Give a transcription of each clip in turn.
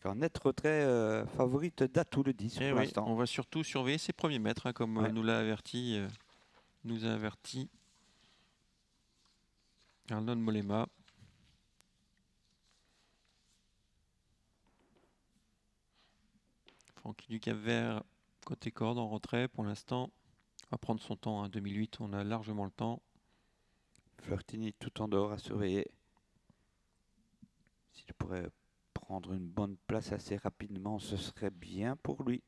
avec un net retrait favorite d'Atout le 10 Eh pour oui, l'instant. on va surtout surveiller ses premiers mètres, hein, comme Ouais. nous a averti Arnaud Mollema. Francky du Cap-Vert, côté corde en retrait pour l'instant. Va prendre son temps, hein. 2008, on a largement le temps. Flirtini tout en dehors à surveiller. S'il pourrait prendre une bonne place assez rapidement, ce serait bien pour lui.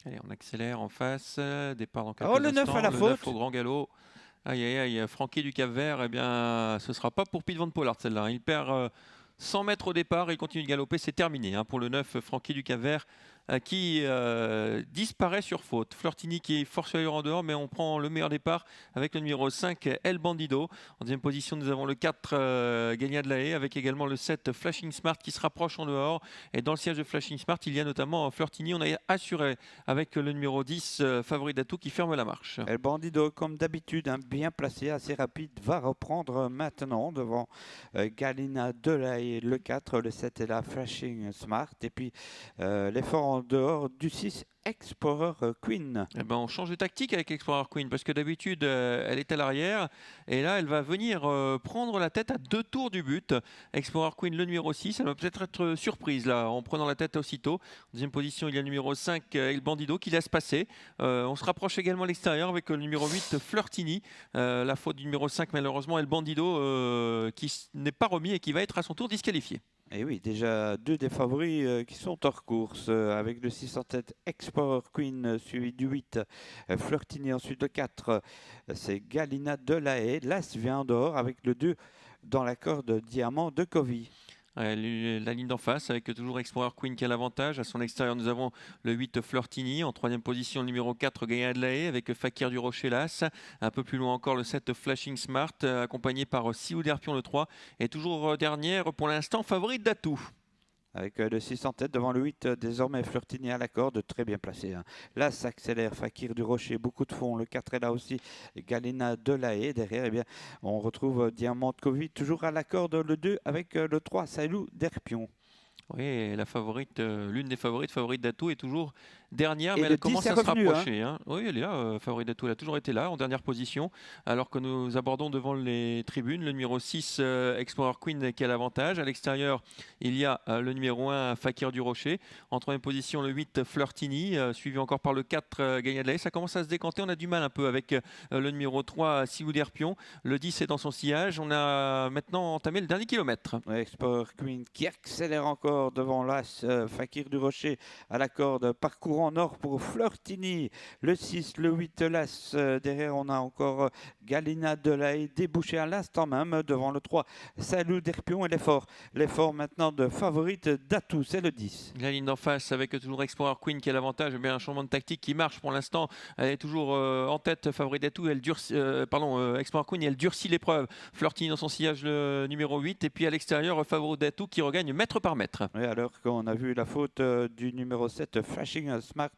Allez, on accélère en face. Départ dans quelques Oh, le 9 à instants. la Le 9 faute. au grand galop. Aïe, aïe, aïe. Francky du Cap-Vert, eh bien, ce ne sera pas pour Piet van Pollard celle-là, hein. Il perd 100 mètres au départ et il continue de galoper. C'est terminé, hein, pour le 9, Francky du Cap-Vert, qui disparaît sur faute. Flirtini qui est fort sur en dehors, mais on prend le meilleur départ avec le numéro 5, El Bandido. En deuxième position, nous avons le 4, Gagna de la Haye, avec également le 7, Flashing Smart, qui se rapproche en dehors. Et dans le siège de Flashing Smart, il y a notamment Flirtini. On a assuré avec le numéro 10, Favori d'Atout, qui ferme la marche. El Bandido, comme d'habitude, bien placé, assez rapide, va reprendre maintenant devant Galina Delahaye, le 4, le 7 est là, Flashing Smart. Et puis l'effort en dehors du 6, Explorer Queen. Eh ben, on change de tactique avec Explorer Queen parce que d'habitude elle est à l'arrière et là elle va venir prendre la tête à 2 tours du but. Explorer Queen, le numéro 6, elle va peut-être être surprise là en prenant la tête aussitôt. En deuxième position, il y a le numéro 5, El Bandido, qui laisse passer. On se rapproche également à l'extérieur avec le numéro 8, Flirtini. La faute du numéro 5, malheureusement, El Bandido qui n'est pas remis et qui va être à son tour disqualifié. Et oui, déjà deux des favoris qui sont hors course, avec le 6 en tête, Explorer Queen, suivi du 8, Flirtini, ensuite le 4, c'est Galina Delahaye. L'As vient en dehors avec le 2 dans la corde Diamant de Covey. La ligne d'en face avec toujours Explorer Queen qui a l'avantage. À son extérieur, nous avons le 8, Flirtini. En troisième position, le numéro 4, Gagna de la Haye, avec Fakir du Rocher Las. Un peu plus loin encore, le 7, Flashing Smart, accompagné par Siou d'Herpion le 3. Et toujours dernière, pour l'instant, favorite d'Atout. Avec le 6 en tête devant le 8, désormais Flirtini à la corde, très bien placé. Là, s'accélère Fakir du Rocher, beaucoup de fond. Le 4 est là aussi, Galina Delahaye. Derrière, eh bien, on retrouve Diamant de Covey, toujours à la corde, le 2 avec le 3, Sailou d'Herpion. Oui, la favorite, l'une des favorites d'Atout est toujours dernière, Et mais le elle 10 commence est à se revenu. rapprocher, hein. Oui, elle est là, favorite d'Atout, elle a toujours été là, en dernière position, alors que nous abordons devant les tribunes le numéro 6, Explorer Queen, qui a l'avantage. À l'extérieur, il y a le numéro 1, Fakir du Rocher. En troisième position, le 8, Flirtini, suivi encore par le 4, Gagna de la Haye. Ça commence à se décanter, on a du mal un peu avec le numéro 3, Siou d'Herpion. Le 10 est dans son sillage. On a maintenant entamé le dernier kilomètre. Ouais, Explorer Queen qui accélère encore devant l'As, Fakir du Rocher à la corde, parcours en or pour Flirtini, le 6, le 8, l'As. Derrière, on a encore Galina Delahaye, débouché à l'instant même devant le 3, Sailou d'Herpion et l'effort maintenant de favorite d'Atout, c'est le 10. La ligne d'en face avec toujours Explorer Queen qui a l'avantage, eh bien un changement de tactique qui marche pour l'instant. Elle est toujours en tête, favori d'Atout. Explorer Queen, elle durcit l'épreuve. Flirtini dans son sillage, le numéro 8. Et puis à l'extérieur, favori d'Atout qui regagne mètre par mètre. Oui, alors qu'on a vu la faute du numéro 7, Flashing Smart,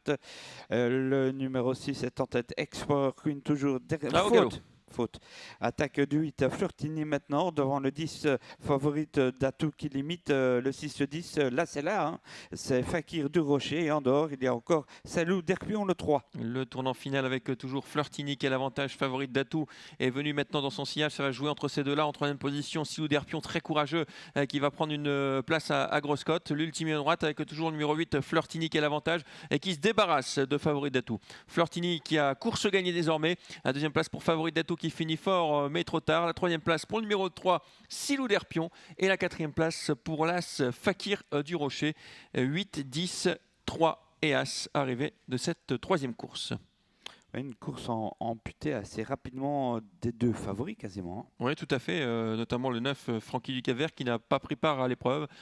le numéro 6 est en tête, Explorer Queen toujours derrière. Là, au galop. Faute. Attaque du 8, Flirtini maintenant, devant le 10, favorite d'Atout qui limite le 6-10. Là, c'est là, hein. C'est Fakir du Rocher. Et en dehors, il y a encore Sailou d'Herpion, le 3. Le tournant final avec toujours Flirtini qui a l'avantage, favorite d'Atout, est venu maintenant dans son sillage. Ça va jouer entre ces deux-là. En troisième position, Siou d'Herpion, très courageux, qui va prendre une place à grosse cote. L'ultime à droite avec toujours le numéro 8, Flirtini qui a l'avantage et qui se débarrasse de favorite d'Atout. Flirtini qui a course gagnée désormais. La deuxième place pour favorite d'Atout qui finit fort mais trop tard. La troisième place pour le numéro 3, Siou d'Herpion. Et la quatrième place pour l'As, Fakir du Rocher. 8, 10, 3 et As arrivé de cette troisième course. Une course amputée assez rapidement des deux favoris quasiment. Oui, tout à fait, notamment le 9, Francky du Cap-Vert, qui n'a pas pris part à l'épreuve.